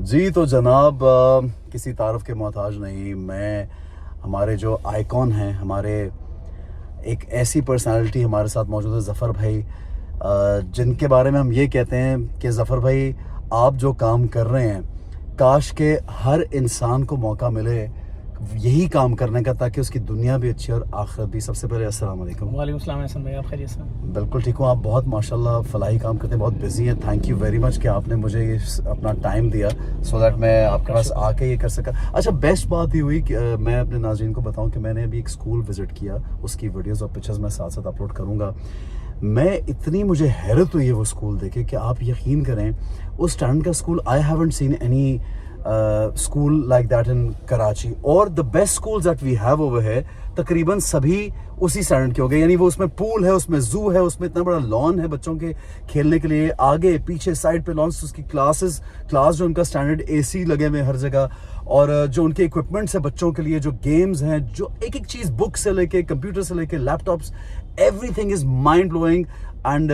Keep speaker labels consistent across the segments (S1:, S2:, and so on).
S1: जी तो जनाब, किसी तारफ़ के मोहताज नहीं। मैं हमारे जो आइकॉन हैं, हमारे एक ऐसी पर्सनालिटी हमारे साथ मौजूद है, ज़फ़र भाई, जिनके बारे में हम ये कहते हैं कि ज़फ़र भाई, आप जो काम कर रहे हैं, काश के हर इंसान को मौका मिले यही काम करने का, ताकि उसकी दुनिया भी अच्छी और आखिरत भी। सबसे पहले अस्सलाम वालेकुम।
S2: वालेकुम सलाम हसन भाई, आप खैरियत से?
S1: बिल्कुल ठीक हूँ। आप बहुत माशाल्लाह फलाही काम करते हैं, बहुत बिजी हैं। थैंक यू वेरी मच कि आपने मुझे ये अपना टाइम दिया सो दैट मैं आपके पास आके ये कर सका। अच्छा, बेस्ट बात ये हुई कि मैं अपने नाज़रीन को बताऊं कि मैंने अभी एक स्कूल विज़िट किया, उसकी वीडियोज़ और पिक्चर्स मैं साथ साथ अपलोड करूँगा। मैं इतनी मुझे हैरत हुई है वो स्कूल देखे कि आप यकीन करें, उस स्टैंडर्ड का school I haven't seen any school like that in Karachi. और the best schools that we have over है तकरीबन सभी उसी स्टैंडर्ड के हो गए। यानी वो उसमें पूल है, उसमें जू है, उसमें इतना बड़ा लॉन है बच्चों के खेलने के लिए, आगे पीछे साइड पे लॉन्स, उसकी क्लास जो उनका स्टैंडर्ड एसी लगे हुए हर जगह, और जो उनके इक्विपमेंट्स हैं बच्चों के लिए, जो गेम्स हैं, जो एक एक चीज़, बुक से लेके कंप्यूटर से लेके laptops, everything is mind blowing and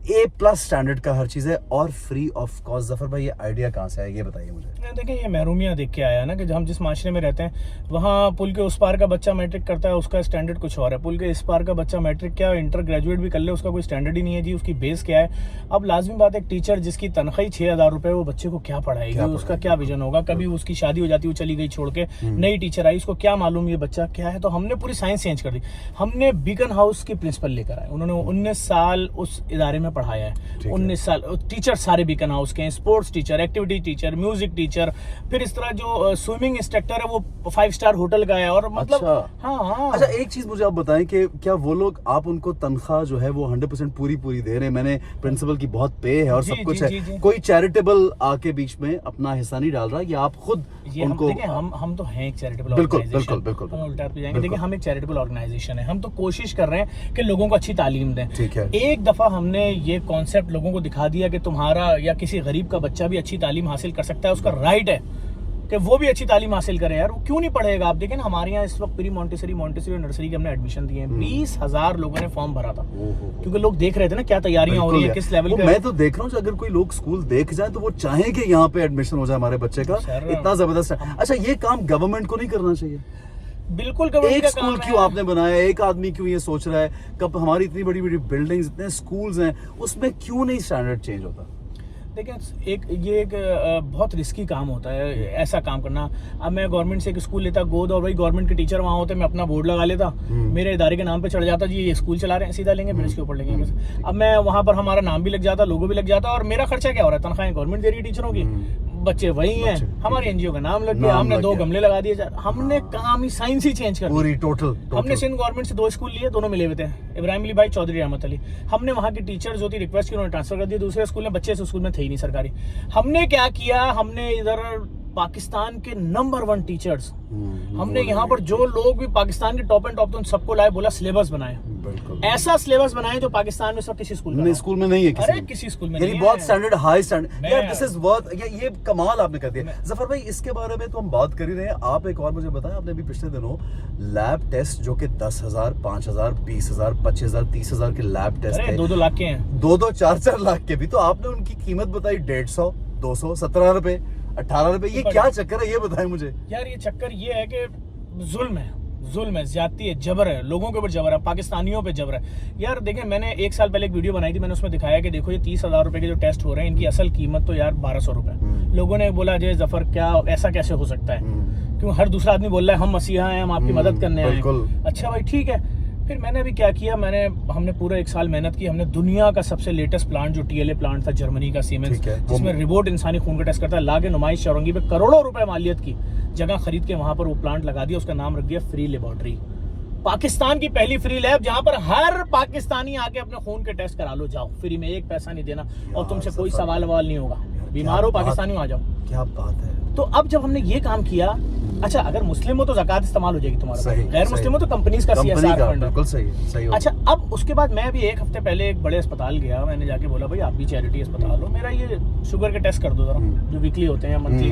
S1: A+ standard का हर चीज़ है और फ्री ऑफ कॉस्ट। ज़फ़र भाई, ये आइडिया कहाँ से है, ये बताइए मुझे।
S2: देखिए, ये महरूमिया देख के आया ना कि हम जिस माशरे में रहते हैं, वहाँ पुल के उस पार का बच्चा मैट्रिक करता है, उसका स्टैंडर्ड कुछ और है। पुल के इस पार का बच्चा मैट्रिक क्या इंटर ग्रेजुएट भी कर ले, उसका कोई स्टैंडर्ड ही नहीं है जी। उसकी बेस क्या है? अब लाजमी बात है, टीचर जिसकी तनख्वाही 6,000 रुपये, वो बच्चे को क्या पढ़ाएगी, उसका क्या विजन होगा? कभी उसकी शादी हो जाती है, वो चली गई छोड़ के, नई टीचर आई, उसको क्या मालूम ये बच्चा क्या है। तो हमने पूरी साइंस चेंज कर दी। हमने बीकन हाउस की प्रिंसिपल लेकर आए, उन्होंने 19 साल उस इदारे में पढ़ाया है। 19 साल टीचर सारे बीकन हाउस के हैं, sports teacher, activity teacher, music teacher, फिर इस तरह जो स्विमिंग इंस्ट्रक्टर है वो 5 स्टार होटल का है। और मतलब हाँ।
S1: अच्छा, एक चीज मुझे आप बताएं कि क्या वो लोग, आप उनको तनख्वाह जो है वो 100% पूरी दे रहे हैं? मैंने प्रिंसिपल की बहुत पे है और सब कुछ है, कोई चैरिटेबल आके बीच में अपना हिस्सा नहीं डाल रहा, या आप खुद उनको?
S2: हम तो हैं एक चैरिटेबल
S1: बिल्कुल।
S2: हम उल्टा पे जाएंगे। देखिए, हम एक चैरिटेबल ऑर्गेनाइजेशन है, हम तो कोशिश कर रहे हैं कि लोगों को अच्छी तालीम दें।
S1: ठीक है।
S2: एक दफा हमने ये कॉन्सेप्ट लोगों को दिखा दिया कि तुम्हारा या किसी गरीब का बच्चा भी अच्छी तालीम हासिल कर सकता है, उसका राइट है कि वो भी अच्छी तालीम हासिल करे यार, वो क्यों नहीं पढ़ेगा? आप देखें ना, हमारे यहाँ इस वक्त प्री मॉन्टेसरी और नर्सरी के हमने एडमिशन दिए हैं। 20,000 लोगों ने फॉर्म भरा था, क्योंकि लोग देख रहे थे ना क्या तैयारियां हो रही है, किस लेवल का।
S1: मैं तो देख रहा हूँ, अगर कोई लोग स्कूल देख जाए तो वो चाहे कि यहाँ पे एडमिशन हो जाए हमारे बच्चे का, इतना जबरदस्त है। अच्छा, ये काम गवर्नमेंट को नहीं करना चाहिए?
S2: बिल्कुल।
S1: एक स्कूल क्यों आपने बनाया, एक आदमी क्यों ये सोच रहा है? कब हमारी इतनी बड़ी बड़ी बिल्डिंग्स, इतने स्कूल्स हैं, उसमें क्यों नहीं स्टैंडर्ड चेंज होता?
S2: देखिए, एक बहुत रिस्की काम होता है ऐसा काम करना। अब मैं गवर्नमेंट से एक स्कूल लेता गोद, और वही गवर्नमेंट के टीचर वहाँ होते, मैं अपना बोर्ड लगा लेता, मेरे इदारे के नाम पे चढ़ जाता, जी ये स्कूल चला रहे हैं, सीधा लेंगे फिर इसके ऊपर लेंगे। अब मैं वहाँ पर हमारा नाम भी लग जाता, लोगो भी लग जाता, और मेरा खर्चा क्या हो रहा है? तनख्वाहें गवर्नमेंट दे रही है टीचरों की, बच्चे वही हैं, हमारे एनजीओ का नाम लग गया, हमने 2 गमले लगा दिए। हमने काम ही साइंस ही चेंज कर दी
S1: टोटल।
S2: हमने सिंध गवर्नमेंट से 2 स्कूल लिए, दोनों मिले हुए थे, इब्राहिम अली भाई, चौधरी रहमत अली। हमने वहाँ की टीचर जो थी रिक्वेस्ट की, उन्होंने ट्रांसफर कर दिया दूसरे स्कूल में, बच्चे इस स्कूल में थे ही नहीं सरकारी। हमने क्या किया, हमने इधर पाकिस्तान के नंबर 1 टीचर्स, हमने यहाँ पर जो लोग भी पाकिस्तान के टॉप एंड टॉप, तो उन सबको लाए, बोला सिलेबस बनाए, ऐसा सिलेबस बनाए जो पाकिस्तान में सब किसी स्कूल में नहीं है। किसी स्कूल में नहीं है।
S1: बहुत स्टैंडर्ड, हाई स्टैंडर्ड यार, दिस इज वर्थ, ये कमाल आपने कर दिया। ज़फ़र भाई, इसके बारे में तो हम बात कर ही रहे हैं, आप एक और मुझे बताएं, आपने भी पिछले दिनों लैब टेस्ट जो कि 10,000, 5,000, 20,000, 25,000, 30,000 के लैब टेस्ट थे,
S2: 2-2 लाख के हैं,
S1: 2-2, 4-4 लाख के भी, तो आपने उनकी कीमत बताई 150, 200, 17 रुपए, 18 रुपए। ये क्या चक्कर है, ये बताएं मुझे
S2: यार। ये चक्कर ये है कि जुल्म है, ज्यादती है, जबर है, लोगों के ऊपर जबर है, पाकिस्तानियों पे जबर है यार। देखें, मैंने 1 साल पहले एक वीडियो बनाई थी, मैंने उसमें दिखाया कि देखो ये 30,000 रुपए के जो टेस्ट हो रहे हैं, इनकी असल कीमत तो यार 1,200 रुपए। लोगों ने बोला, जय ज़फ़र क्या ऐसा कैसे हो सकता है? क्यों हर दूसरा आदमी बोल रहा है हम मसीहा हैं, हम आपकी मदद करने आए हैं। अच्छा भाई, ठीक है। फिर मैंने अभी क्या किया, हमने पूरा 1 साल मेहनत की। हमने दुनिया का सबसे लेटेस्ट प्लांट, जो TLA प्लांट था जर्मनी का, सीमेंस, जिसमें रिबोट इंसानी खून का टेस्ट करता है, लागे नुमाइश चौरंगी पे करोड़ों रुपए मालियत की जगह खरीद के वहां पर वो प्लांट लगा दिया। उसका नाम रख दिया फ्री लेबोरेटरी। पाकिस्तान की पहली फ्री लैब, जहां पर हर पाकिस्तानी आके अपने खून के टेस्ट करा लो, जाओ फ्री में, 1 पैसा नहीं देना, और तुमसे कोई सवाल नहीं होगा। बीमार हो, पाकिस्तानी आ जाओ।
S1: क्या बात है।
S2: तो अब जब हमने ये काम किया, अच्छा अगर मुस्लिम हो तो ज़कात इस्तेमाल हो जाएगी तुम्हारा, गैर मुस्लिम हो तो कंपनीज का CSR फंड।
S1: बिल्कुल सही।
S2: अच्छा, अब उसके बाद मैं भी 1 हफ्ते पहले एक बड़े अस्पताल गया, मैंने जाके बोला भाई आप भी चैरिटी अस्पताल हो, मेरा ये शुगर के टेस्ट कर दो जरा, जो वीकली होते हैं, मंथली।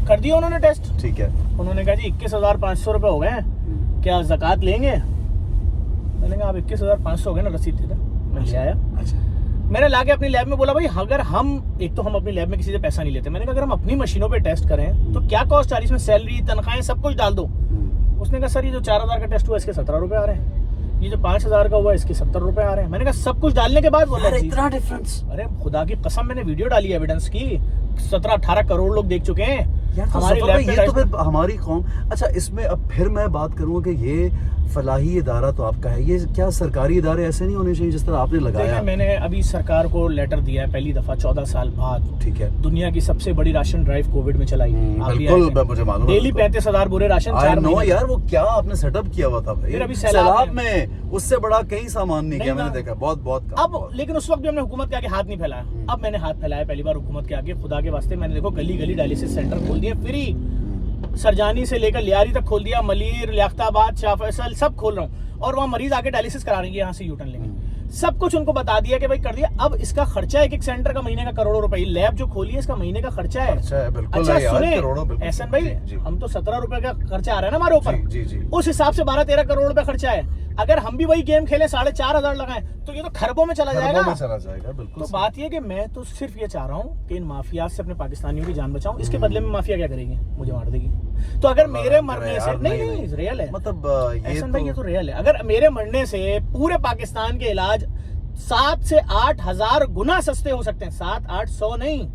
S2: कर दिया उन्होंने टेस्ट, ठीक है। उन्होंने कहा जी 21,500 रुपए हो गए, क्या ज़कात लेंगे? मैंने कहा आप 21,500 हो गए ना, रसीद दे दे। मैं ले आया। मैंने लाके अपनी लैब में बोला भाई अगर हम एक तो हम अपनी लैब में किसी से पैसा नहीं लेते, मैंने कहा अगर हम अपनी मशीनों पे टेस्ट करें तो क्या कॉस्ट आ रही है, इसमें सैलरी तनख्वाहें सब कुछ डाल दो। उसने कहा सर ये जो 4000 का टेस्ट हुआ इसके 17 रुपए आ रहे हैं, ये जो 5000 का हुआ इसके 70 रुपए आ रहे हैं। मैंने कहा सब कुछ डालने के बाद बोला
S1: इतना डिफरेंस।
S2: अरे खुदा की कसम मैंने वीडियो डाली एविडेंस की, 17-18 करोड़ लोग देख चुके हैं
S1: यार तो
S2: हमारी
S1: सफर
S2: लैब
S1: में
S2: पे
S1: ये तो
S2: टेस्ट।
S1: फिर हमारी कौम। अच्छा इसमें अब फिर मैं बात करूंगा कि ये फलाही इदारा तो आपका है, ये क्या सरकारी इदारे ऐसे नहीं होने चाहिए जिस तरह आपने लगाया?
S2: देखिए मैंने अभी सरकार को लेटर दिया है पहली दफा 14 साल बाद।
S1: ठीक है,
S2: दुनिया की सबसे बड़ी राशन ड्राइव कोविड में चलाई। आप भी आए
S1: बिल्कुल
S2: थे।
S1: मुझे मालूम है।
S2: डेली 35,000 बोरे राशन,
S1: आई
S2: 4
S1: नो
S2: महीने।
S1: यार, वो क्या आपने सेटअप किया हुआ था भाई,
S2: फिर अभी
S1: सैलाब
S2: सैलाब
S1: में उससे बड़ा कहीं सामान नहीं किया
S2: नहीं
S1: मैंने
S2: ना।
S1: देखा, बहुत बहुत काम,
S2: अब
S1: बहुत।
S2: लेकिन उस वक्त भी हमने हुकूमत के आगे हाथ नहीं फैलाया। अब मैंने हाथ फैलाया पहली बार हुकूमत के आगे, खुदा के वास्ते मैंने देखो गली गली डायलिसिस सेंटर खोल दिए फ्री, सरजानी से लेकर लियारी तक खोल दिया, मलीर, लियाकताबाद, शाह फैसल सब खोल रहा हूँ, और वहाँ मरीज आके डायलिसिस करा रहे हैं, यहाँ से यूटर्न लेंगे। सब कुछ उनको बता दिया कि भाई कर दिया। अब इसका खर्चा है एक सेंटर का महीने का करोड़ों रुपए, लैब जो खोली है इसका महीने का खर्चा है।
S1: अच्छा है, बिल्कुल
S2: अच्छा
S1: है यार,
S2: सुने
S1: करोड़ों, बिल्कुल।
S2: एहसन भाई,
S1: जी, जी।
S2: हम तो 17 रुपए का खर्चा आ रहा है ना हमारे ऊपर,
S1: जी, जी, जी।
S2: उस हिसाब से 12-13 करोड़ रुपए खर्चा है। अगर हम भी वही गेम खेले 4,500 लगाएं तो ये तो खरबों में चला
S1: खरबों
S2: जाएगा।
S1: में चला जाएगा, बिल्कुल
S2: तो
S1: सही।
S2: बात ये कि मैं तो सिर्फ ये चाह रहा हूँ कि इन माफिया से अपने पाकिस्तानियों की जान बचाऊं। इसके बदले में माफिया क्या करेगी, मुझे मार देगी। तो अगर मेरे मरने से नहीं रियल है,
S1: मतलब ये
S2: एहसन भाई ये तो रियल है, अगर मेरे मरने से पूरे पाकिस्तान के इलाज 7 से 8 हजार गुना सस्ते हो सकते हैं। 7-800 नहीं,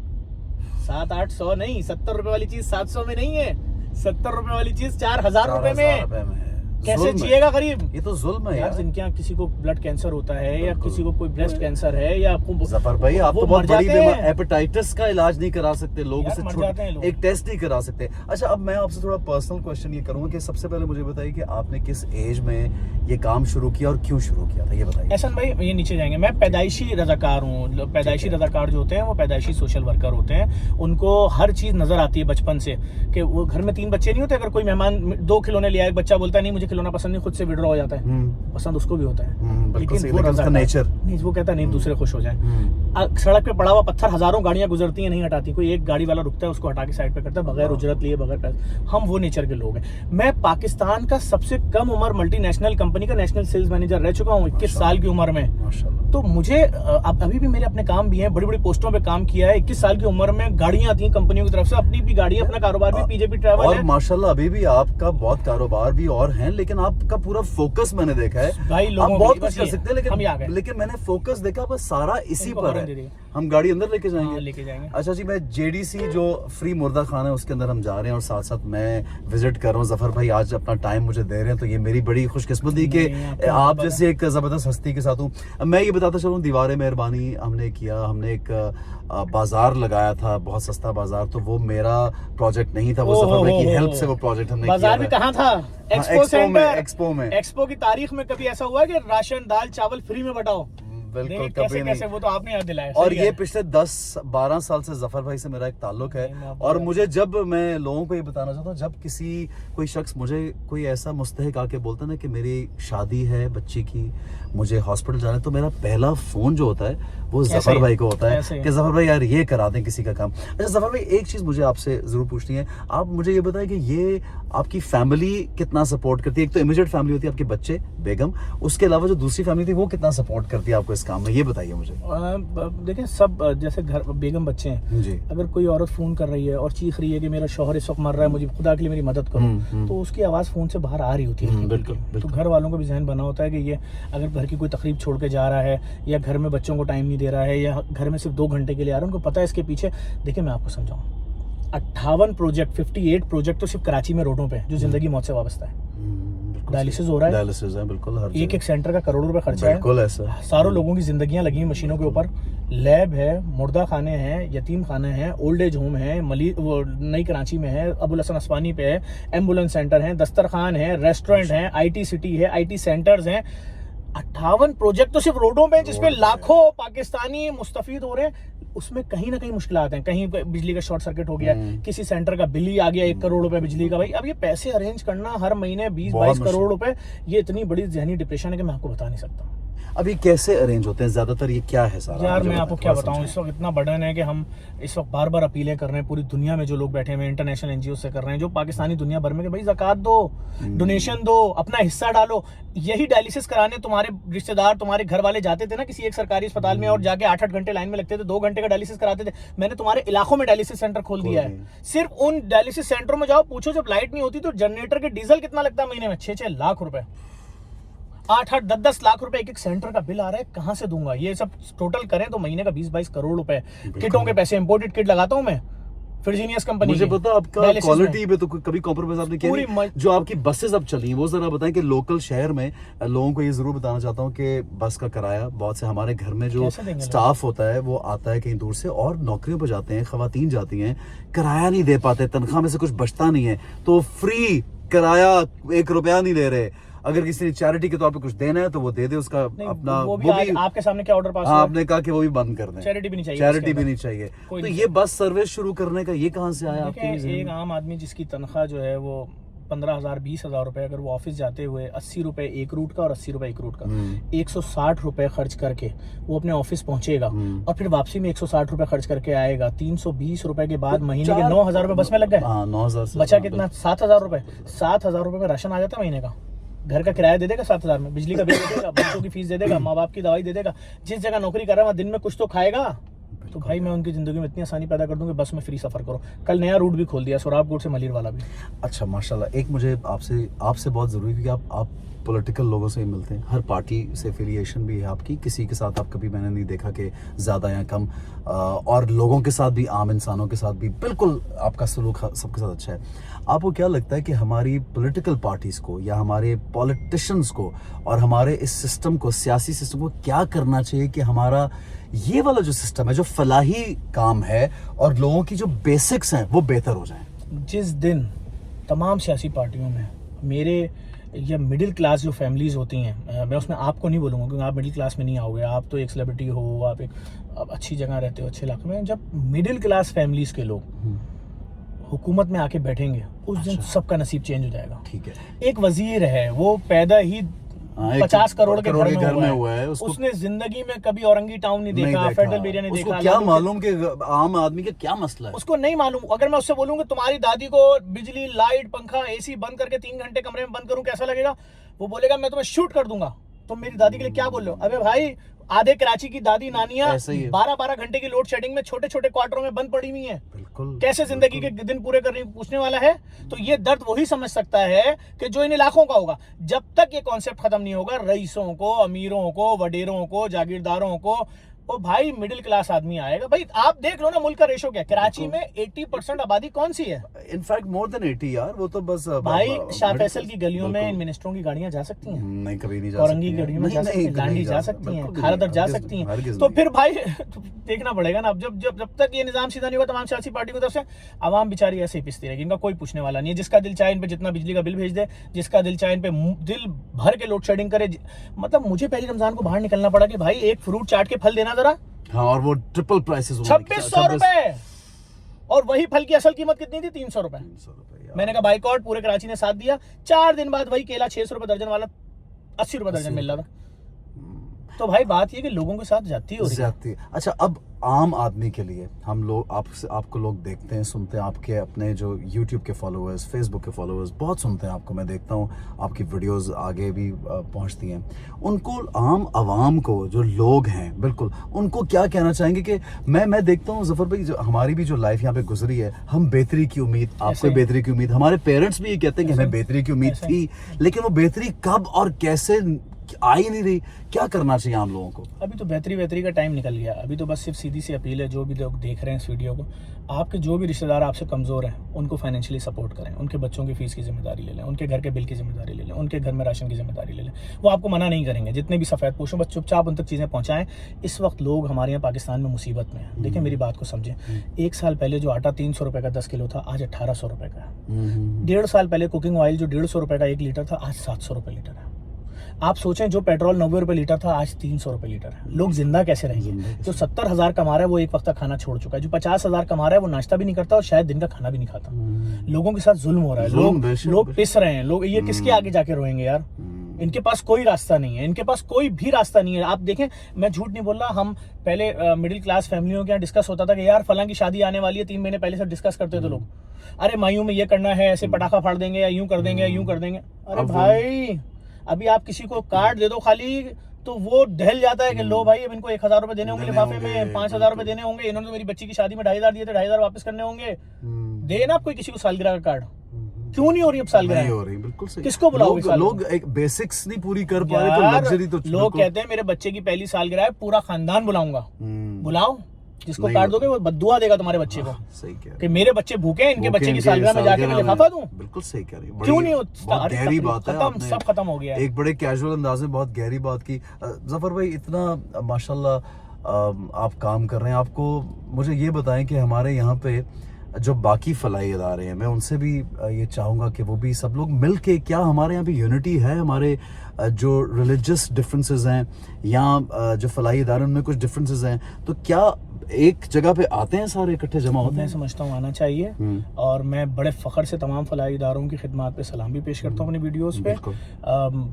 S2: 7-800 नहीं, 70 रुपए वाली चीज 700 में नहीं है, 70 रुपए वाली चीज 4,000 रुपए में। कैसे
S1: जुल्म है।
S2: जिएगा गरीब?
S1: ये तो जुल्म है
S2: यार
S1: यार।
S2: जिनके यहाँ किसी को ब्लड कैंसर होता है या
S1: बिल्कुल।
S2: किसी को कोई ब्रेस्ट कैंसर है या
S1: जफर भाई आप
S2: वो
S1: तो बहुत
S2: मर
S1: बड़ी
S2: जाते
S1: बीमारी,
S2: हैं।
S1: हेपेटाइटिस का इलाज नहीं करा सकते लोग,
S2: यार
S1: उसे
S2: मर जाते हैं लोग।
S1: एक टेस्ट नहीं करा सकते। अच्छा अब मैं आपसे थोड़ा पर्सनल क्वेश्चन ये करूंगा कि सबसे पहले मुझे बताइए कि आपने किस एज में ये काम शुरू किया और क्यों शुरू किया था, ये बताइए।
S2: एहसन भाई ये नीचे जाएंगे, मैं पैदाइशी रजाकार हूँ। पैदाइशी रजाकार जो होते हैं वो पैदाइशी सोशल वर्कर होते हैं, उनको हर चीज नजर आती है बचपन से कि वो घर में 3 बच्चे नहीं होते, अगर कोई मेहमान 2 खिलौने ले आए, एक बच्चा बोलता है नहीं मुझे खिलौना पसंद नहीं, खुद से विड्रॉ हो जाता है। पसंद उसको भी होता है,
S1: बिल्कुल सही,
S2: वो
S1: लेकिन उसका
S2: रजाकार-
S1: नेचर
S2: नहीं, वो कहता है नहीं दूसरे खुश हो जाए। सड़क पे पड़ा हुआ पत्थर हजारों गाड़ियां गुजरती हैं नहीं हटाती, कोई एक गाड़ी वाला रुकता है उसको हटा के साइड पे करता है बगैर उजरत लिए, बगैर पैसे। हम वो नेचर के लोग हैं। मैं पाकिस्तान का सबसे कम उम्र मल्टीनेशनल कंपनी का नेशनल सेल्स मैनेजर रह चुका हूँ 21 साल की उम्र में।
S1: माशाल्लाह।
S2: तो मुझे अब अभी भी मेरे अपने काम भी हैं, बड़ी बड़ी पोस्टों पे काम किया है। 21 साल की उम्र में गाड़ियां आती हैं कंपनियों की तरफ से, अपनी भी गाड़ी, अपना कारोबार भी, पीजेपी ट्रैवल
S1: और
S2: है।
S1: माशाल्लाह अभी भी आपका बहुत कारोबार भी और हैं, लेकिन आपका पूरा फोकस मैंने देखा है।
S2: भाई
S1: आप
S2: लोगों
S1: बहुत
S2: की
S1: कुछ
S2: बस
S1: कर
S2: ये,
S1: सकते हैं
S2: हम ही आ गए।
S1: लेकिन मैंने फोकस देखा बस सारा इसी
S2: इनको
S1: पर
S2: फौरन दे
S1: है।
S2: दिए।
S1: हम गाड़ी अंदर लेके
S2: हाँ,
S1: जाएंगे।
S2: लेके जाएंगे।
S1: अच्छा जी, मैं जेडीसी जो फ्री मुर्दा खाना है उसके अंदर हम जा रहे हैं और साथ साथ मैं विजिट कर रहा हूँ। जफर भाई आज अपना टाइम मुझे दे रहे हैं, तो ये मेरी बड़ी खुशकिस्मती कि
S2: नहीं, आपको
S1: आप
S2: पता
S1: जैसे एक जबरदस्त हस्ती के साथ हूँ। मैं ये बताता चलूँ, दीवार मेहरबानी हमने किया, हमने एक बाजार लगाया था, बहुत सस्ता बाजार, तो वो मेरा प्रोजेक्ट नहीं था, वो जफर भाई की हेल्प से वो प्रोजेक्ट हमने
S2: बाजार भी
S1: किया था।
S2: कहाँ था? एक्सपो
S1: एक्सपो
S2: सेंटर
S1: में, एक्सपो में।
S2: एक्सपो की तारीख में कभी ऐसा हुआ है कि राशन दाल चावल फ्री में बटाओ?
S1: बिल्कुल
S2: नहीं,
S1: कभी
S2: कैसे
S1: नहीं।
S2: कैसे, वो तो आपने याद दिलाया।
S1: और
S2: सही
S1: ये
S2: है।
S1: पिछले 10-12 साल से जफर भाई से मेरा एक ताल्लुक है।
S2: नहीं, मैं आपको
S1: और
S2: याद-
S1: मुझे जब मैं लोगों को ये बताना चाहता हूँ, जब कोई शख्स मुझे कोई ऐसा मुस्तहिक आके बोलता ना कि मेरी शादी है बच्ची की, मुझे हॉस्पिटल जाना है, तो मेरा पहला फोन जो होता है वो
S2: ऐसे
S1: जफर
S2: ही,
S1: भाई को होता है
S2: ऐसे ही।
S1: कि जफर भाई यार ये करा दें किसी का काम। अच्छा जफर भाई, एक चीज मुझे आपसे जरूर पूछनी है, आप मुझे ये बताएं कि ये आपकी फैमिली कितना सपोर्ट करती है? एक तो इमीडिएट फैमिली होती है आपके बच्चे, बेगम, उसके अलावा जो दूसरी फैमिली थी वो कितना सपोर्ट करती है आपको इस काम में, ये बताइए मुझे।
S2: देखें सब जैसे घर बेगम बच्चे हैं,
S1: जी।
S2: अगर कोई औरत फोन कर रही है और चीख रही है कि मेरा शौहर इस वक्त मर रहा है, मुझे खुदा के लिए मेरी मदद करो, तो उसकी आवाज फोन से बाहर आ रही होती है।
S1: बिल्कुल,
S2: तो
S1: बिल्कुल।
S2: घर वालों को भी जहन बना होता है कि ये अगर घर की कोई तकलीफ छोड़ के जा रहा है या घर में बच्चों को टाइम नहीं दे रहा है या घर में सिर्फ 2 घंटे के लिए आ रहा है, उनको पता है इसके पीछे। देखिए मैं आपको समझाऊं, 58 प्रोजेक्ट, 58 प्रोजेक्ट तो सिर्फ कराची में रोडों पे है जो जिंदगी मौत से वाबस्ता है। डायलिसिस हो रहा है,
S1: डायलिसिस है, बिल्कुल हर
S2: एक एक सेंटर का करोड़ों रुपए खर्चा है।
S1: बिल्कुल ऐसा।
S2: सारों लोगों की जिंदगियां लगी हैं मशीनों के ऊपर। लैब है, मुर्दा खाने हैं, यतीम खाने हैं, ओल्ड एज होम है, वो नई कराची में है, अबुल हसन अस्वानी पे है, एम्बुलेंस सेंटर है, दस्तरखान है, रेस्टोरेंट है, IT सिटी है, IT सेंटर्स हैं। 58 प्रोजेक्ट तो सिर्फ रोडों पे, जिसपे लाखों पाकिस्तानी मुस्तफीद हो रहे हैं। उसमें कहीं ना कहीं मुश्किलात हैं, कहीं बिजली का शॉर्ट सर्किट हो गया, किसी सेंटर का बिल ही आ गया 1 करोड़ रुपए बिजली का। भाई अब ये पैसे अरेंज करना हर महीने 20-22 करोड़ रुपए, ये इतनी बड़ी जहनी डिप्रेशन है कि मैं आपको बता नहीं सकता।
S1: अब ये कैसे अरेंज होते हैं, ज्यादातर ये क्या है सारा?
S2: यार
S1: मुझे
S2: मैं
S1: बताएं,
S2: आपको क्या
S1: थोड़ा
S2: बताऊं,
S1: समझाएं।
S2: इस वक्त इतना बर्डन है कि हम इस वक्त बार बार अपीलें कर रहे हैं, पूरी दुनिया में जो लोग बैठे हुए हैं इंटरनेशनल एनजीओ से कर रहे हैं, जो पाकिस्तानी दुनिया भर में, कि भाई ज़कात दो, डोनेशन दो, अपना हिस्सा डालो। यही डायलिसिस कराने तुम्हारे रिश्तेदार, तुम्हारे घर वाले जाते थे ना किसी एक सरकारी अस्पताल में, और जाके 8-8 घंटे लाइन में लगते थे, 2 घंटे का डायलिसिस कराते थे। मैंने तुम्हारे इलाकों में डायलिसिस सेंटर खोल दिया है। सिर्फ उन डायलिसिस सेंटरों में जाओ, पूछो जब लाइट नहीं होती तो जनरेटर के डीजल कितना लगता है महीने में? 6-6 लाख रुपए, 8-8, 10-10 लाख रुपए एक सेंटर का बिल आ रहा है, कहां से दूंगा? ये सब टोटल करें तो महीने का 20-22 करोड़ रुपए। किटों के पैसे, इंपोर्टेड किट लगाता हूं मैं फिरजीनियस कंपनी
S1: मुझे
S2: की,
S1: पता आपका
S2: डायलिसिस
S1: क्वालिटी में तो कभी कॉम्प्रोमाइज आपने किया
S2: पूरी
S1: नहीं। जो आपकी बसेस अब चली हैं वो जरा बताएं कि लोकल शहर में लोगों को ये जरूर बताना चाहता हूँ कि बस का किराया, बहुत से हमारे घर में जो
S2: कैसे देंगे लोग?
S1: स्टाफ होता है वो आता है कहीं दूर से और नौकरियों पर जाते हैं, खवातीन जाती हैं, किराया नहीं दे पाते, तनख्वाह में से कुछ बचता नहीं है, तो फ्री किराया 1 रुपया नहीं दे रहे। अगर किसी ने चैरिटी के तौर पे कुछ देना है तो वो दे दे, उसका
S2: नहीं,
S1: अपना
S2: वो भी आपके सामने क्या ऑर्डर पास
S1: हाँ,
S2: हुआ?
S1: आपने कहा कि वो भी बंद कर दें,
S2: चैरिटी भी नहीं चाहिए,
S1: चैरिटी
S2: इसके
S1: भी
S2: अंदर।
S1: नहीं चाहिए।
S2: कोई
S1: तो
S2: नहीं
S1: ये बस सर्विस शुरू करने का ये कहाँ से आया आपके
S2: देखिए,
S1: ज़हन
S2: एक
S1: में?
S2: आम आदमी जिसकी तनख्वाह जो है वो 15,000 20,000 रुपए, अगर वो ऑफिस जाते हुए 80 रुपए एक रूट का और 80 रुपए एक रूट का, 160 रुपए खर्च करके वो अपने ऑफिस पहुंचेगा और फिर वापसी में 160 रुपए खर्च करके आएगा, 320 रुपए के बाद महीने के 9,000 रुपए बस में लग गए।
S1: हाँ, 9,000 से
S2: बचा कितना? 7,000 रुपए। 7,000 रुपए में राशन आ जाता है महीने का, घर का किराया दे देगा 7,000 में, बिजली का बिल दे देगा, बच्चों की फीस दे देगा, माँ बाप की दवाई दे देगा, जिस जगह नौकरी कर रहा है वहाँ दिन में कुछ तो खाएगा। तो भाई मैं उनकी जिंदगी में इतनी आसानी पैदा कर दूं कि बस में फ्री सफर करो। कल नया रूट भी खोल दिया, सोराबकोट से मलिर वाला भी।
S1: अच्छा, माशाल्लाह। एक मुझे आपसे बहुत ज़रूरी, क्योंकि आप पॉलिटिकल लोगों से ही मिलते हैं, हर पार्टी से एफिलिएशन भी है आपकी, किसी के साथ आप कभी मैंने नहीं देखा कि ज़्यादा या कम, और लोगों के साथ भी, आम इंसानों के साथ भी बिल्कुल आपका सलूक सबके साथ अच्छा है। आपको क्या लगता है कि हमारी पॉलिटिकल पार्टीज़ को या हमारे पॉलिटिशियंस को और हमारे इस सिस्टम को, सियासी सिस्टम को क्या करना चाहिए कि हमारा ये वाला जो सिस्टम है, जो फलाही काम है और लोगों की जो बेसिक्स हैं वो बेहतर हो जाएं?
S2: जिस दिन तमाम सियासी पार्टियों में मेरे या मिडिल क्लास जो फैमिलीज होती हैं, मैं उसमें आपको नहीं बोलूँगा क्योंकि आप मिडिल क्लास में नहीं आओगे, आप तो एक सेलिब्रिटी हो, आप अच्छी जगह रहते हो, अच्छे इलाके में। जब मिडिल क्लास फैमिलीज के लोग हुकूमत में आके बैठेंगे उस दिन सबका नसीब चेंज हो जाएगा।
S1: ठीक है।
S2: एक वजीर है, वो पैदा ही 50 करोड़ के घर में हुआ है,
S1: उसको
S2: उसने जिंदगी में कभी औरंगी टाउन नहीं देखा, फेडरल बिरयानी
S1: उसको
S2: देखा,
S1: क्या मालूम कि आम आदमी का क्या मसला है?
S2: उसको नहीं मालूम। अगर मैं उससे बोलूंगा तुम्हारी दादी को बिजली, लाइट, पंखा, एसी बंद करके 3 घंटे कमरे में बंद करूं, कैसा लगेगा? वो बोलेगा मैं तुम्हें शूट कर दूंगा। तुम मेरी दादी के लिए क्या बोल रहे हो? अबे भाई, आधे कराची की दादी नानियां 12-12 घंटे की लोड शेडिंग में छोटे छोटे क्वार्टरों में बंद पड़ी हुई हैं,
S1: बिल्कुल
S2: कैसे जिंदगी के दिन पूरे कर रही पूछने वाला है। तो ये दर्द वही समझ सकता है कि जो इन इलाकों का होगा। जब तक ये कॉन्सेप्ट खत्म नहीं होगा, रईसों को, अमीरों को, वडेरों को, जागीरदारों को, ओ भाई मिडिल क्लास आदमी आएगा। भाई आप देख लो ना मुल्क का रेशो क्या, कराची में 80% आबादी कौन सी है?
S1: इनफैक्ट मोर देन 80 यार, वो तो बस
S2: भाई शाह फैसल की गलियों में इन मिनिस्टरों की गाड़ियां जा सकती हैं?
S1: नहीं, कभी नहीं जा
S2: औरंगी की गलियों में जा सकती हैं, लांडी जा सकती हैं, खारदर जा सकती हैं। तो फिर भाई देखना पड़ेगा ना। अब जब तक ये निजाम सीधा नहीं होगा तमाम सियासी पार्टी की तरफ से, आवाम बेचारी ऐसे ही पिसती रहेगी, इनका कोई पूछने वाला नहीं है। जिसका दिल चाहे इन पे जितना बिजली का बिल भेज दे, जिसका दिल चाहे इन पे दिल भर के लोड शेडिंग करे। मतलब मुझे पहली रमजान को बाहर निकलना पड़ा कि भाई एक फ्रूट चाट के फल देना जरा।
S1: हाँ, और वो ट्रिपल प्राइसेस
S2: 2600 रुपए, और वही फल की असल कीमत कितनी थी? 300 रुपए। मैंने कहा बाइकआउट, पूरे कराची ने साथ दिया। 4 दिन बाद वही केला 600 रुपए दर्जन वाला 80 रुपए दर्जन मिल रहा था। तो भाई बात ये कि लोगों के साथ जाती हो रही है।
S1: अच्छा, अब आम आदमी के लिए हम लोग आपको लोग देखते हैं, सुनते हैं, आपके अपने जो YouTube के फॉलोअर्स, Facebook के फॉलोअर्स बहुत सुनते हैं आपको, मैं देखता हूँ आपकी वीडियोस आगे भी पहुँचती हैं। उनको, आम आवाम को, जो लोग हैं बिल्कुल, उनको क्या कहना चाहेंगे? कि मैं देखता हूँ जफर भाई, जो हमारी भी जो लाइफ यहाँ पे गुजरी है, हम बेहतरी की उम्मीद, आपको बेहतरी की उम्मीद, हमारे पेरेंट्स भी ये कहते हैं कि हमें बेहतरी की उम्मीद थी, लेकिन वो बेहतरी कब और कैसे आ ही नहीं रही। क्या करना चाहिए आम लोगों को?
S2: अभी तो बेहतरी का टाइम निकल गया। अभी तो बस सिर्फ सीधी सी अपील है, जो भी लोग देख रहे हैं इस वीडियो को, आपके जो भी रिश्तेदार आपसे कमज़ोर हैं उनको फाइनेंशियली सपोर्ट करें, उनके बच्चों की फीस की जिम्मेदारी ले लें, उनके घर के बिल की जिम्मेदारी ले लें, उनके घर में राशन की जिम्मेदारी ले लें। वो आपको मना नहीं करेंगे, जितने भी सफ़ेद पोशों, बस चुपचाप उन तक चीज़ें पहुँचाएँ। इस वक्त लोग हमारे यहाँ पाकिस्तान में मुसीबत में हैं। देखिए मेरी बात को समझें, 1 साल पहले जो आटा 300 रुपये का 10 किलो था, आज 1800 रुपये का है। 1.5 साल पहले कुकिंग ऑयल जो 150 रुपये का 1 लीटर था, आज 700 रुपये लीटर है। आप सोचें, जो पेट्रोल 90 रुपये लीटर था, आज 300 रुपये लीटर है। लोग जिंदा कैसे रहेंगे? जो 70,000 कमा रहा है वो एक वक्त का खाना छोड़ चुका है, जो 50,000 कमा रहा है वो नाश्ता भी नहीं करता और शायद दिन का खाना भी नहीं खाता। लोगों के साथ जुल्म हो रहा है, लोग पिस रहे हैं। लोग ये किसके आगे जाके रोएंगे यार? इनके पास कोई रास्ता नहीं है, इनके पास कोई भी रास्ता नहीं है। आप देखें, मैं झूठ नहीं बोल रहा, हम पहले मिडिल क्लास फैमिलियों के यहाँ डिस्कस होता था कि यार फलां की शादी आने वाली है, 3 महीने पहले से डिस्कस करते थे लोग, अरे मायूं में ये करना है, ऐसे पटाखा फाड़ देंगे या यूं कर देंगे, यूं कर देंगे। अरे भाई अभी आप किसी को कार्ड दे दो खाली, तो वो दहल जाता है कि लो भाई अब इनको 1000 रुपए देने होंगे लिफाफे में, 5000 रुपए देने होंगे, इन्होंने तो मेरी बच्ची की शादी में 2500 दिए थे, 2500 वापस करने होंगे। दे ना आप कोई किसी को सालगिरह का कार्ड, क्यों नहीं हो रही अब सालगिरह?
S1: नहीं हो रही, बिल्कुल सही।
S2: किसको बुलाओगे?
S1: लोग एक बेसिक्स नहीं पूरी कर पा रहे तो लग्जरी तो
S2: लोग कहते हैं मेरे बच्चे की पहली सालगिरह है, पूरा खानदान बुलाऊंगा। बुलाओ, जिसको कार्ड दोगे वो बद्दुआ देगा तुम्हारे बच्चे को।
S1: सही कह रहे
S2: कि मेरे बच्चे भूखे हैं, इनके बच्चे की सालगिरह में जाके मैं लिफाफा दूं।
S1: बिल्कुल सही कह रही है।
S2: क्यों नहीं
S1: बहुत गहरी बात है,
S2: खत्म, सब खत्म हो गया है।
S1: एक बड़े कैजुअल अंदाज में बहुत गहरी बात की। जफर भाई इतना माशाल्लाह आप काम कर रहे हैं, आपको मुझे ये बताएं कि हमारे यहाँ पे जो बाकी फलाई इदारे हैं, मैं उनसे भी ये चाहूँगा कि वो भी सब लोग मिल के, क्या हमारे यहाँ पे यूनिटी है? हमारे जो रिलीजियस डिफरेंसेस हैं या जो फलाई इदारे उनमें कुछ डिफरेंसेस हैं, तो क्या एक जगह पे आते हैं सारे इकट्ठे जमा होते हैं?
S2: मैं समझता हूँ आना चाहिए, और मैं बड़े फख्र से तमाम फलाई इदारों की खिदमत पे सलाम भी पेश करता हूँ अपनी वीडियोस पे।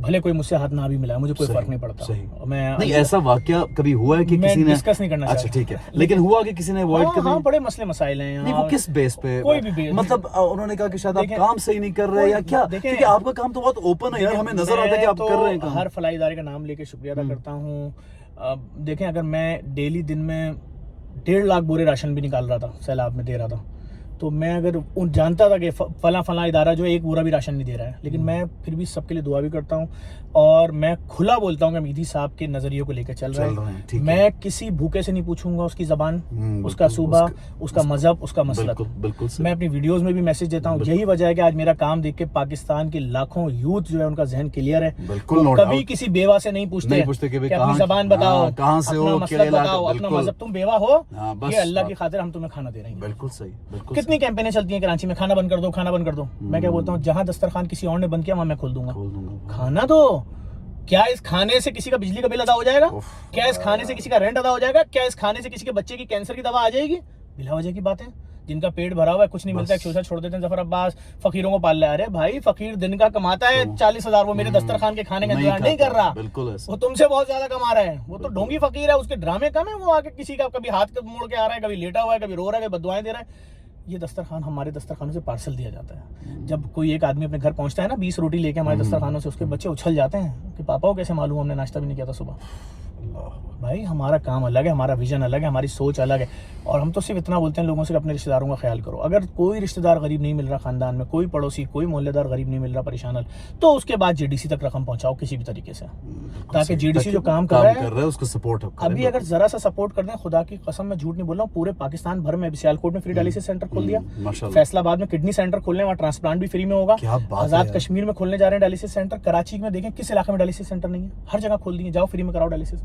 S2: भले कोई मुझसे हाथ ना भी मिला, मुझे कोई फर्क नहीं पड़ता। मैं
S1: नहीं, ऐसा वाकया कभी हुआ है कि किसी ने
S2: डिस्कस नहीं करना?
S1: अच्छा ठीक है, लेकिन हुआ कि किसी ने अवॉइड कर?
S2: हाँ, बड़े मसले मसाइल हैं।
S1: नहीं, वो किस बेस पे?
S2: कोई भी बेस,
S1: मतलब उन्होंने कहा कि शायद आप काम सही नहीं कर रहे या क्या? क्योंकि आपका काम तो बहुत ओपन है यार, हमें नजर आता है कि आप कर रहे हैं काम।
S2: हर फलाई इदारे का नाम लेके शुक्रिया अदा करता हूँ। देखें, अगर मैं डेली दिन में 1.5 लाख बोरे राशन भी निकाल रहा था, सैलाब में दे रहा था, तो मैं अगर जानता था कि फला इदारा जो है एक बोरा भी राशन नहीं दे रहा है, लेकिन मैं फिर भी सबके लिए दुआ भी करता हूँ, और मैं खुला बोलता हूँ कि मीदी साहब के नजरिए को लेकर चल रहे हैं। मैं किसी भूखे से नहीं पूछूंगा उसकी जबान, उसका सूबा, उसका मजहब, उसका मसलक।
S1: बिल्कुल
S2: मैं अपनी वीडियोस में भी मैसेज देता हूँ। यही वजह है कि आज मेरा काम देख के पाकिस्तान के लाखों यूथ जो है उनका जहन क्लियर है। कभी किसी बेवा से नहीं पूछते कि अपनी जबान बताओ,
S1: कहाँ से हो,
S2: मसलक बताओ, अपना मजहब। तुम बेवा हो, ये अल्लाह की खातिर हम तुम्हें खाना दे रहे हैं।
S1: बिल्कुल सही।
S2: कितनी कैंपेनें चलती हैं कराची में, खाना बंद कर दो, खाना बंद कर दो। मैं क्या बोलता हूँ, जहां दस्तरखान किसी और ने बंद किया वहां मैं खोल दूंगा। खाना दो। क्या इस खाने से किसी का बिजली का बिल अदा हो जाएगा? क्या इस खाने से किसी का रेंट अदा हो जाएगा? क्या इस खाने से किसी के बच्चे की कैंसर की दवा आ जाएगी? बिला वजह की बात है। जिनका पेट भरा हुआ है, कुछ नहीं मिलता है, शोषा छोड़ देते हैं। जफर अब्बास फकीरों को पाल रहा है। अरे भाई, फकीर दिन का कमाता है 40,000, वो मेरे दस्तरखान के खाने का इंतजार नहीं कर रहा।
S1: बिल्कुल,
S2: वो तुमसे बहुत ज्यादा कमा रहा है। वो तो ढोंगी फकीर है, उसके ड्रामे कम है। वो आके किसी का कभी हाथ मोड़ के आ रहा है, कभी लेटा हुआ है, कभी रो रहा है, कभी बदुआएं दे रहा है। ये दस्तरखान हमारे दस्तरखानों से पार्सल दिया जाता है। जब कोई एक आदमी अपने घर पहुंचता है ना 20 रोटी लेके हमारे दस्तरखानों से, उसके बच्चे उछल जाते हैं कि पापा को कैसे मालूम, हमने नाश्ता भी नहीं किया था सुबह। भाई, हमारा काम अलग है, हमारा विजन अलग है, हमारी सोच अलग है, और हम तो सिर्फ इतना बोलते हैं लोगों से कि अपने रिश्तेदारों का ख्याल करो। अगर कोई रिश्तेदार गरीब नहीं मिल रहा खानदान में, कोई पड़ोसी, कोई मोहल्लेदार गरीब नहीं मिल रहा परेशान, तो उसके बाद जीडीसी तक रकम पहुंचाओ किसी भी तरीके से, ताकि जीडीसी जो काम कर रहा है
S1: उसको सपोर्ट करें।
S2: अभी अगर जरा सा सपोर्ट कर दें, खुदा की कसम मैं झूठ नहीं बोल रहा हूँ, पूरे पाकिस्तान भर में सियालकोट में फ्री डायलिसिस सेंटर खोल दिया, फैसलाबाद में किडनी सेंटर खोलने, वहाँ ट्रांसप्लांट भी फ्री में होगा। आजाद कश्मीर में खोलने जा रहे हैं डायलिसिस सेंटर। कराची में देखें किस इलाके में डायलिसिस सेंटर नहीं है, हर जगह खोल दिए, जाओ फ्री में कराओ डायलिसिस।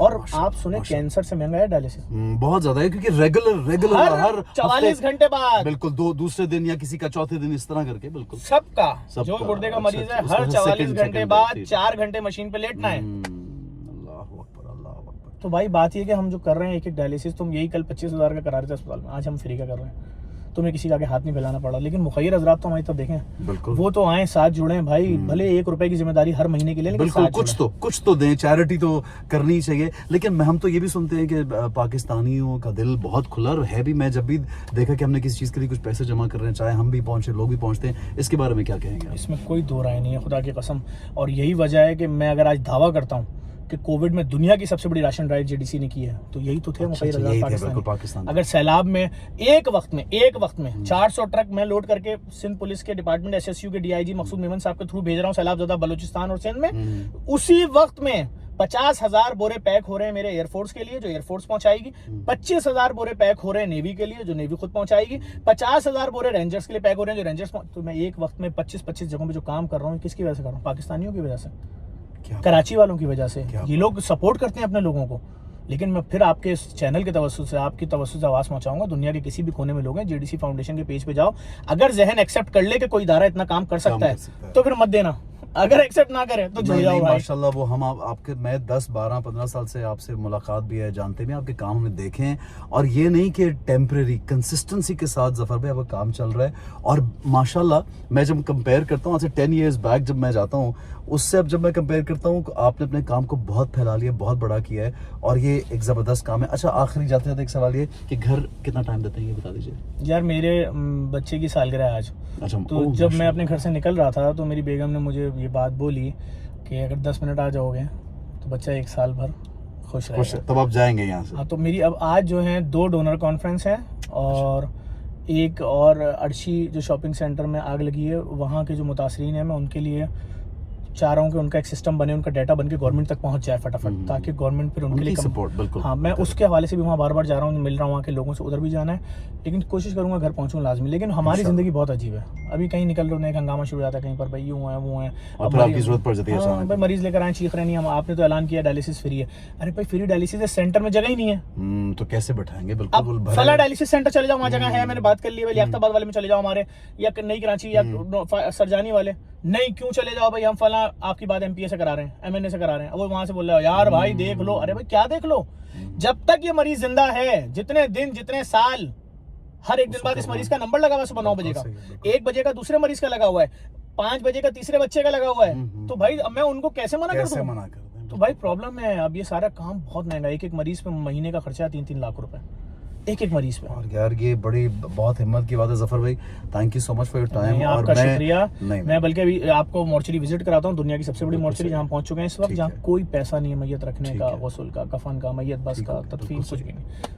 S2: और आप सुने कैंसर से महंगा है डायलिसिस,
S1: बहुत ज्यादा है, क्योंकि रेगुलर हर
S2: 44 घंटे बाद,
S1: बिल्कुल दूसरे दिन या किसी का चौथे दिन, इस तरह करके। बिल्कुल
S2: सबका जो गुर्दे का मरीज है, हर 44 घंटे बाद 4 घंटे मशीन पे लेटना है।
S1: अल्लाह अकबर।
S2: तो भाई बात ये कि हम जो कर रहे हैं एक डायलिसिस, तुम यही कल 25,000 का करा रहे थे अस्पताल में, आज हम फ्री का कर रहे हैं। तुम्हें किसी का आगे हाथ नहीं फैलाना पड़ा। लेकिन मुखैर हजरात तो हमारी तरफ देखें, वो तो आए साथ जुड़े भाई, भले 1 रुपए की जिम्मेदारी हर महीने के लिए, लेकिन
S1: बिल्कुल कुछ तो दें, चैरिटी तो करनी ही चाहिए। लेकिन हम तो ये भी सुनते हैं कि पाकिस्तानियों का दिल बहुत खुला है भी। मैं जब भी देखा कि हमने किसी चीज़ के लिए कुछ पैसे जमा कर रहे हैं, चाहे हम भी पहुंचे, लोग भी पहुंचते हैं, इसके बारे में क्या कहेंगे?
S2: इसमें कोई दो राय नहीं है, खुदा की कसम। और यही वजह है कि मैं अगर आज दावा करता हूँ कि कोविड में दुनिया की सबसे बड़ी राशन ड्राइव जीडीसी ने की है, तो यही तो थे पाकिस्तान। अगर सैलाब में एक वक्त में 400 ट्रक मैं लोड करके सिंध पुलिस के डिपार्टमेंट एसएसयू के डीआईजी मकसूद मेमन साहब के थ्रू भेज रहा हूँ सैलाब ज़दा बलूचिस्तान और सिंध में, उसी वक्त में 50,000 बोरे पैक हो रहे हैं मेरे एयरफोर्स के लिए, जो एयरफोर्स पहुंचाएगी। 25,000 बोरे पैक हो रहे हैं नेवी के लिए, जो नेवी खुद पहुंचाएगी। 50,000 बोरे रेंजर्स के लिए पैक हो रहे हैं, जो रेंजर्स। तो मैं एक वक्त में 25 जगहों पे जो काम कर रहा हूँ, किसकी वजह से कर रहा हूँ? पाकिस्तानियों की वजह से, कराची वालों की वजह से। ये लोग सपोर्ट करते हैं अपने लोगों को। लेकिन मैं फिर आपके इस चैनल के तवज्जुह से, आपकी तवज्जुह से आवाज़ पहुंचाऊंगा, दुनिया के किसी भी कोने में लोग हैं, जीडीसी फाउंडेशन के पेज पे जाओ। अगर जहन एक्सेप्ट कर ले कि कोई इदारा इतना काम कर सकता है, तो फिर मत देना। अगर एक्सेप्ट ना करे तो जुड़
S1: नहीं
S2: जाओ
S1: नहीं
S2: भाई।
S1: माशाल्लाह वो हम आपके मैं 10 12 15 साल से आपसे मुलाकात भी है, जानते भी हैं, आपके काम हमने देखे हैं और ये नहीं कि टेम्परेरी कंसिस्टेंसी के साथ जफर भाई आपका काम चल रहा है। और माशाल्लाह मैं जब कंपेयर करता हूँ आज से 10 इयर्स बैक जब मैं जाता हूँ उससे अब जब मैं कंपेयर करता हूँ आपने अपने काम को बहुत फैला लिया, बहुत बड़ा किया है और ये एक ज़बरदस्त काम है। अच्छा आखिरी जाते जाते एक सवाल ये कि घर कितना टाइम देते हैं ये बता दीजिए।
S2: यार मेरे बच्चे की सालगिरह है आज,
S1: अच्छा
S2: तो जब मैं अपने घर से निकल रहा था तो मेरी बेगम ने मुझे ये बात बोली कि अगर 10 मिनट आ जाओगे तो बच्चा 1 साल भर खुश रहेगा।
S1: तब आप जाएंगे यहाँ से?
S2: हाँ, तो मेरी अब आज जो है 2 डोनर कॉन्फ्रेंस है और एक और अर्शी जो शॉपिंग सेंटर में आग लगी है वहाँ के जो मुतासरीन हैं मैं उनके लिए चाह रहा हूँ कि उनका एक सिस्टम बने, उनका डाटा बन के गवर्नमेंट तक पहुँच जाए फटाफट, ताकि गवर्नमेंट फिर उनके लिए
S1: सपोर्ट बिल्कुल।
S2: हाँ, मैं उसके हवाले से भी वहाँ बार बार जा रहा हूँ, मिल रहा हूँ वहाँ के लोगों से, उधर भी जाना है, लेकिन कोशिश करूँगा घर पहुँचूँ लाजमी। लेकिन हमारी ज़िंदगी बहुत अजीब है, अभी कहीं निकल रहे हैं हंगामा शुरू हो जाता है कहीं पर, भाई यूँ है वो है,
S1: और फिर आपकी जरूरत पड़ जाती है
S2: हाँ, भाई मरीज लेकर आए चीख रहे नहीं, हम आपने तो ऐलान किया डायलिसिस फ्री है। अरे भाई फ्री डायलिसिस है, सेंटर में जगह ही नहीं है,
S1: तो कैसे बैठाएंगे? बिल्कुल
S2: अब फला डायलिसिस सेंटर चले जाओ, वहाँ जगह है, मैंने बात कर ली है, लियाकताबाद वाले में चले जाओ हमारे, या नई कराची या सरजानी वाले, नहीं क्यों चले जाओ भाई, हम फला आपकी बात एमपीए से करा रहे हैं, एमएनए से करा रहे हैं, वो वहां से बोल रहे हो यार भाई देख लो। अरे भाई क्या देख लो, जब तक ये मरीज जिंदा है, जितने दिन जितने साल, हर एक दिन बाद इस मरीज का नंबर लगा हुआ है, सुबह 9 बजे का, 1 बजे का दूसरे मरीज का लगा हुआ है, 5 बजे का तीसरे बच्चे का लगा हुआ है, तो भाई अब मैं उनको कैसे मना कर दूं? तो भाई प्रॉब्लम है, अब ये सारा काम बहुत महंगा, एक मरीज पे महीने का खर्चा है 3-3 लाख रुपए एक मरीज पे।
S1: और यार ये बड़ी बहुत हिम्मत की बात है जफर भाई, thank you so much for your time. और
S2: आपका शुक्रिया।
S1: नहीं
S2: मैं बल्कि अभी आपको मोर्चरी विजिट कराता हूँ, दुनिया की सबसे बड़ी मोर्चरी जहाँ पहुंच चुके हैं इस वक्त, जहाँ कोई पैसा नहीं है मैयत रखने का, गसुल का, कफन का, मैयत बस का, तदफीन कुछ भी नहीं,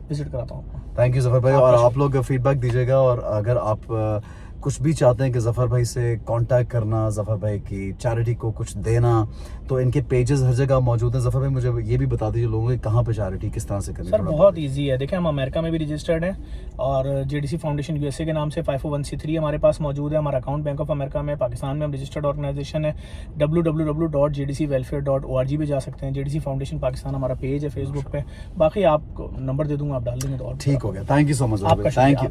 S2: विजिट कराता हूँ।
S1: थैंक यू जफर भाई, और आप लोग फीडबैक दीजिएगा, और अगर आप कुछ भी चाहते हैं कि जफर भाई से कांटेक्ट करना, जफर भाई की चैरिटी को कुछ देना, तो इनके पेजेस हर जगह मौजूद हैं। जफर भाई मुझे ये भी बता दीजिए लोगों को कहाँ पे चैरिटी किस तरह से करनी?
S2: सर बहुत इजी है, देखिए हम अमेरिका में भी रजिस्टर्ड हैं और जेडीसी फाउंडेशन यूएसए के नाम से 501c3 हमारे पास मौजूद है, हमारा अकाउंट बैंक ऑफ अमेरिका में, पाकिस्तान में हम रजिस्टर्ड ऑर्गेनाइजेशन है, www.jdcwelfare.org भी जा सकते हैं, जेडीसी फाउंडेशन पाकिस्तान हमारा पेज है फेसबुक पे, बाकी आपको नंबर दे दूंगा, आप डाल देंगे तो और
S1: ठीक हो गया। Thank you so much, thank you.